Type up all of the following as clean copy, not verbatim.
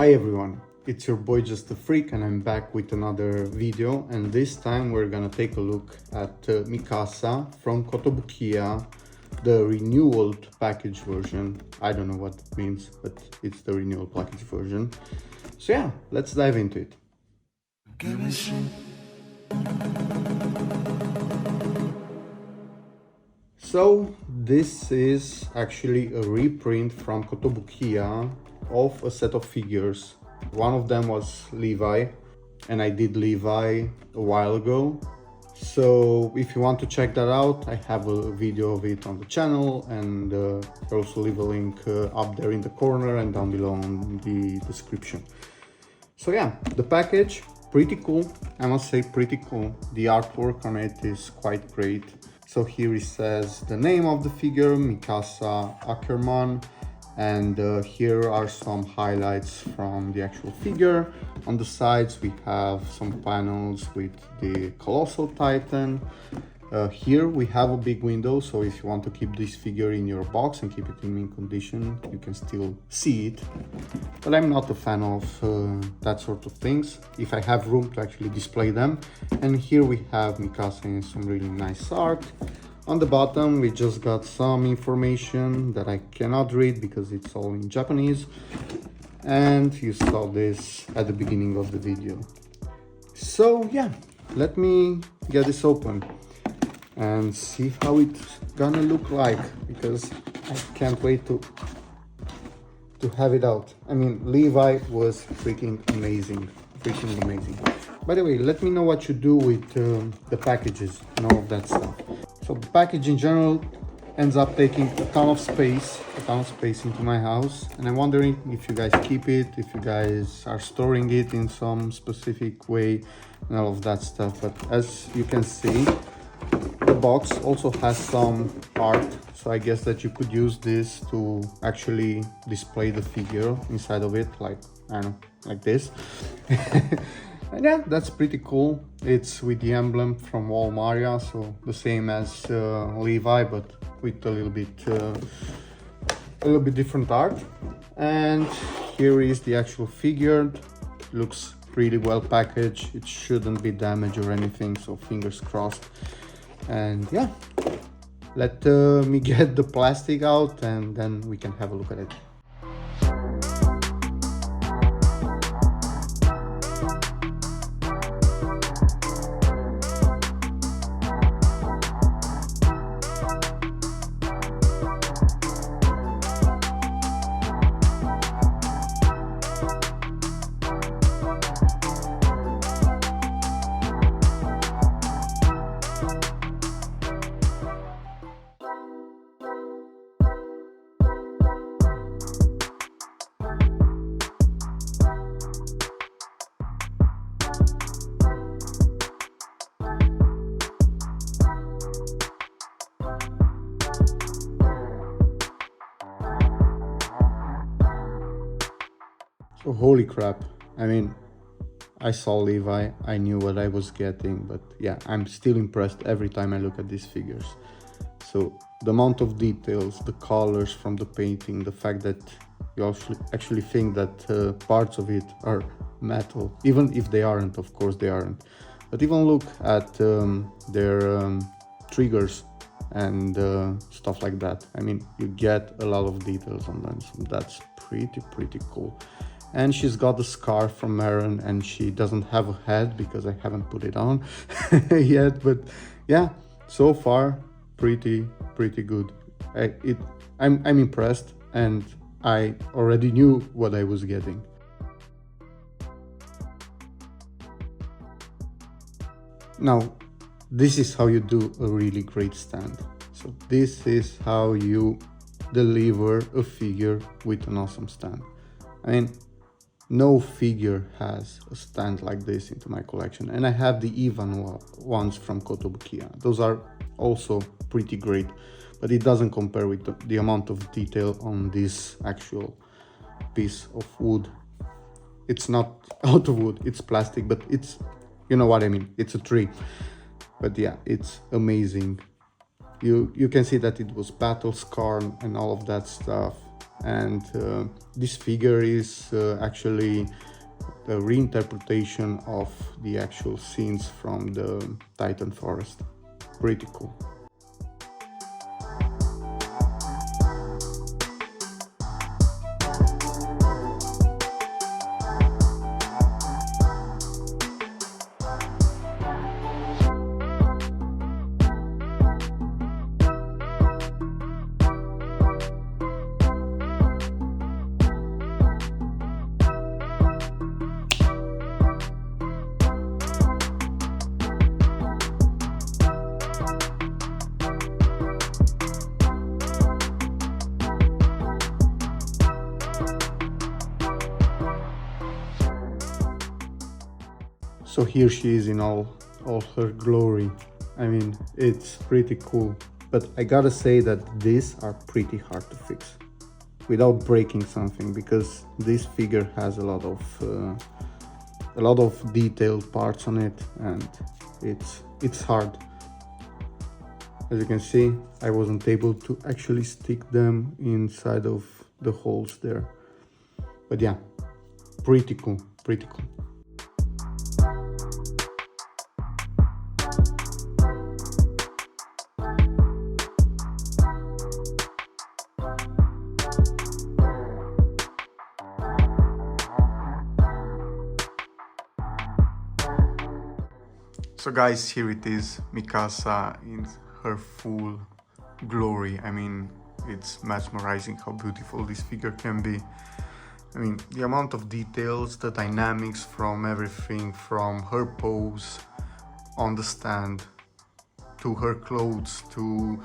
Hi everyone, it's your boy Just a Freak and I'm back with another video, and this time we're gonna take a look at Mikasa from Kotobukiya, the renewed package version. I don't know what it means, but it's the renewed package version. So yeah, let's dive into it. So this is actually a reprint from Kotobukiya of a set of figures. One of them was Levi, and I did Levi a while ago. So if you want to check that out, I have a video of it on the channel, and I'll also leave a link up there in the corner and down below in the description. So yeah, the package, pretty cool. I must say pretty cool. The artwork on it is quite great. So here it says the name of the figure, Mikasa Ackerman, and here are some highlights from the actual figure. On the sides we have some panels with the Colossal Titan. Here we have a big window, so if you want to keep this figure in your box and keep it in mint condition, you can still see it. But I'm not a fan of that sort of things, if I have room to actually display them. And here we have Mikasa in some really nice art. On the bottom we just got some information that I cannot read because it's all in Japanese, and you saw this at the beginning of the video. So yeah, let me get this open and see how it's gonna look like, because I can't wait to have it out. I mean, Levi was freaking amazing. By the way, let me know what you do with the packages and all of that stuff. So the package in general ends up taking a ton of space into my house, and I'm wondering if you guys keep it, if you guys are storing it in some specific way and all of that stuff. But as you can see, the box also has some art, so I guess that you could use this to actually display the figure inside of it, like, I don't know, like this. And yeah, that's pretty cool. It's with the emblem from Walmart, so the same as Levi, but with a little bit different art. And here is the actual figure. Looks pretty well packaged. It shouldn't be damaged or anything, so fingers crossed. And yeah, let me get the plastic out and then we can have a look at it. So holy crap, I mean, I saw Levi, I knew what I was getting, but yeah, I'm still impressed every time I look at these figures. So the amount of details, the colors from the painting, the fact that you actually think that parts of it are metal, even if they aren't, of course they aren't. But even look at their triggers and stuff like that. I mean, you get a lot of details on them, so that's pretty cool. And she's got the scarf from Maron, and she doesn't have a head because I haven't put it on yet. But yeah, so far pretty good. I'm impressed, and I already knew what I was getting. Now, this is how you do a really great stand. So this is how you deliver a figure with an awesome stand. I mean, no figure has a stand like this into my collection, and I have the Ivan ones from Kotobukiya. Those are also pretty great, but it doesn't compare with the amount of detail on this actual piece of wood. It's not out of wood, it's plastic, but it's, you know what I mean, it's a tree. But yeah, it's amazing. You can see that it was battle scarred and all of that stuff. And this figure is actually a reinterpretation of the actual scenes from the Titan Forest. Pretty cool. So here she is in all her glory. I mean, it's pretty cool. But I gotta say that these are pretty hard to fix without breaking something, because this figure has a lot of detailed parts on it, and it's hard. As you can see, I wasn't able to actually stick them inside of the holes there. But yeah, pretty cool, pretty cool. So guys, here it is, Mikasa in her full glory. I mean, it's mesmerizing how beautiful this figure can be. I mean, the amount of details, the dynamics from everything, from her pose on the stand, to her clothes, to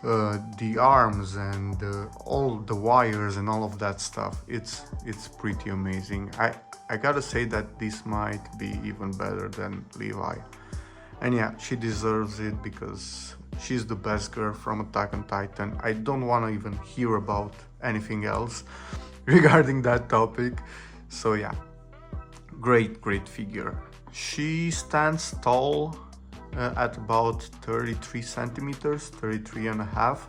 the arms and all the wires and all of that stuff. It's pretty amazing. I gotta say that this might be even better than Levi. And yeah, she deserves it because she's the best girl from Attack on Titan. I don't want to even hear about anything else regarding that topic. So yeah, great figure. She stands tall at about 33 centimeters, 33 and a half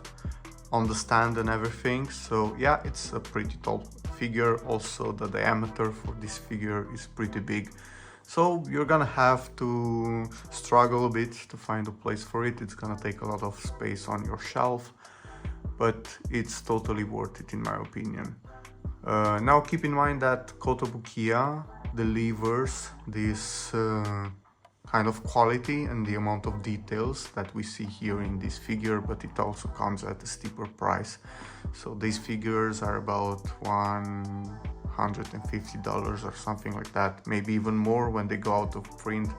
on the stand and everything. So yeah, it's a pretty tall figure. Also, the diameter for this figure is pretty big. So you're gonna have to struggle a bit to find a place for it. It's gonna take a lot of space on your shelf, but it's totally worth it in my opinion. Now keep in mind that Kotobukiya delivers this kind of quality and the amount of details that we see here in this figure, but it also comes at a steeper price. So these figures are about $150 or something like that, maybe even more when they go out of print.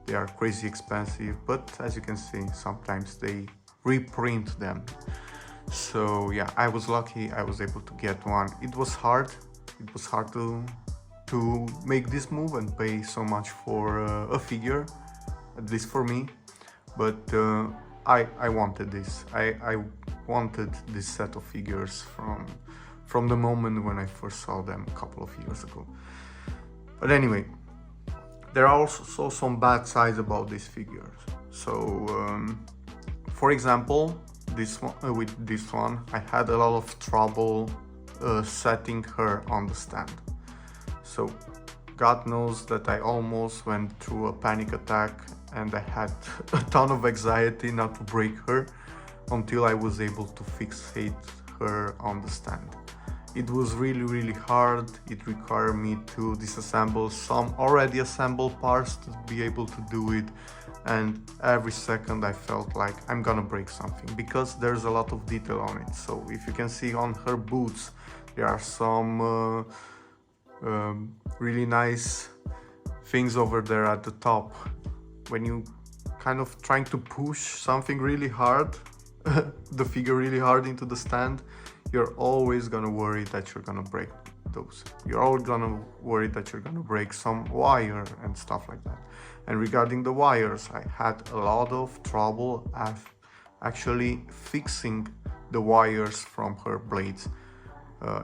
They are crazy expensive, but as you can see, sometimes they reprint them. So yeah, I was lucky, I was able to get one. It was hard to make this move and pay so much for a figure, at least for me, but I wanted this. I wanted this set of figures from the moment when I first saw them a couple of years ago. But anyway, there are also some bad sides about these figures. So for example, with this one I had a lot of trouble setting her on the stand. So God knows that I almost went through a panic attack and I had a ton of anxiety not to break her until I was able to fixate her on the stand. It was really hard. It required me to disassemble some already assembled parts to be able to do it, and every second I felt like I'm gonna break something because there's a lot of detail on it. So if you can see on her boots, there are some really nice things over there at the top. When you kind of trying to push something really hard, the figure really hard into the stand, you're always gonna worry that you're gonna break those. You're always gonna worry that you're gonna break some wire and stuff like that. And regarding the wires, I had a lot of trouble actually fixing the wires from her blades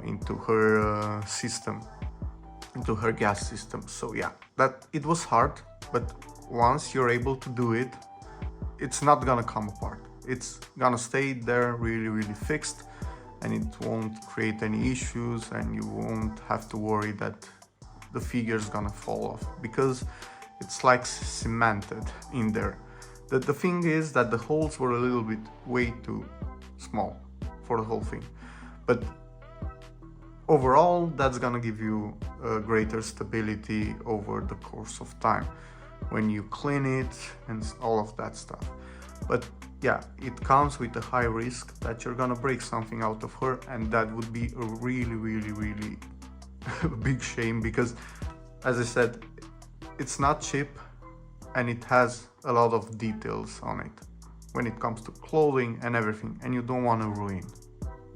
into her system, into her gas system. So yeah, it was hard, but once you're able to do it, it's not gonna come apart. It's gonna stay there really fixed, and it won't create any issues, and you won't have to worry that the figure is gonna fall off, because it's like cemented in there. The thing is that the holes were a little bit way too small for the whole thing, but overall that's gonna give you a greater stability over the course of time when you clean it and all of that stuff. But yeah, it comes with a high risk that you're gonna break something out of her, and that would be a really big shame, because as I said, it's not cheap and it has a lot of details on it when it comes to clothing and everything, and you don't want to ruin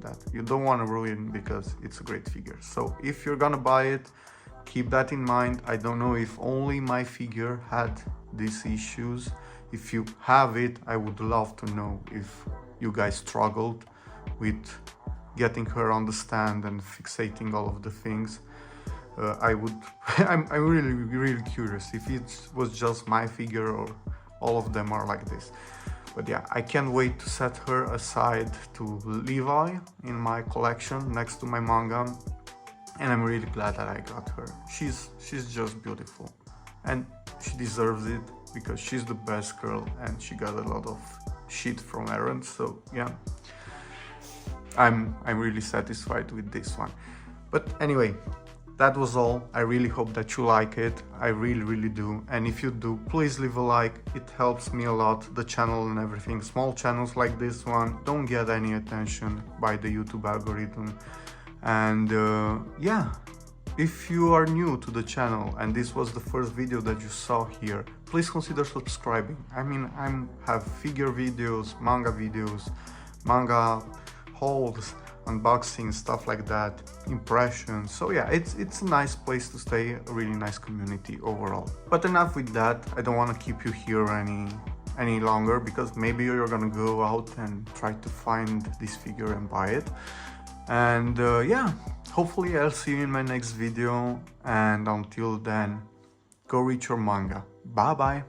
that. You don't want to ruin because it's a great figure. So if you're gonna buy it, keep that in mind. I don't know if only my figure had these issues. If you have it, I would love to know if you guys struggled with getting her on the stand and fixating all of the things. I'm really curious if it was just my figure or all of them are like this. But yeah, I can't wait to set her aside to Levi in my collection next to my manga, and I'm really glad that I got her. She's just beautiful, and she deserves it because she's the best girl and she got a lot of shit from Aaron. So yeah, I'm really satisfied with this one. But anyway, that was all. I really hope that you like it. I really do. And if you do, please leave a like. It helps me a lot, the channel and everything. Small channels like this one don't get any attention by the YouTube algorithm. And yeah, if you are new to the channel and this was the first video that you saw here, please consider subscribing. I mean, I have figure videos, manga hauls, unboxing, stuff like that, impressions. So yeah, it's a nice place to stay, a really nice community overall. But enough with that. I don't want to keep you here any longer, because maybe you're gonna go out and try to find this figure and buy it. And yeah, hopefully I'll see you in my next video, and until then, go read your manga. Bye bye.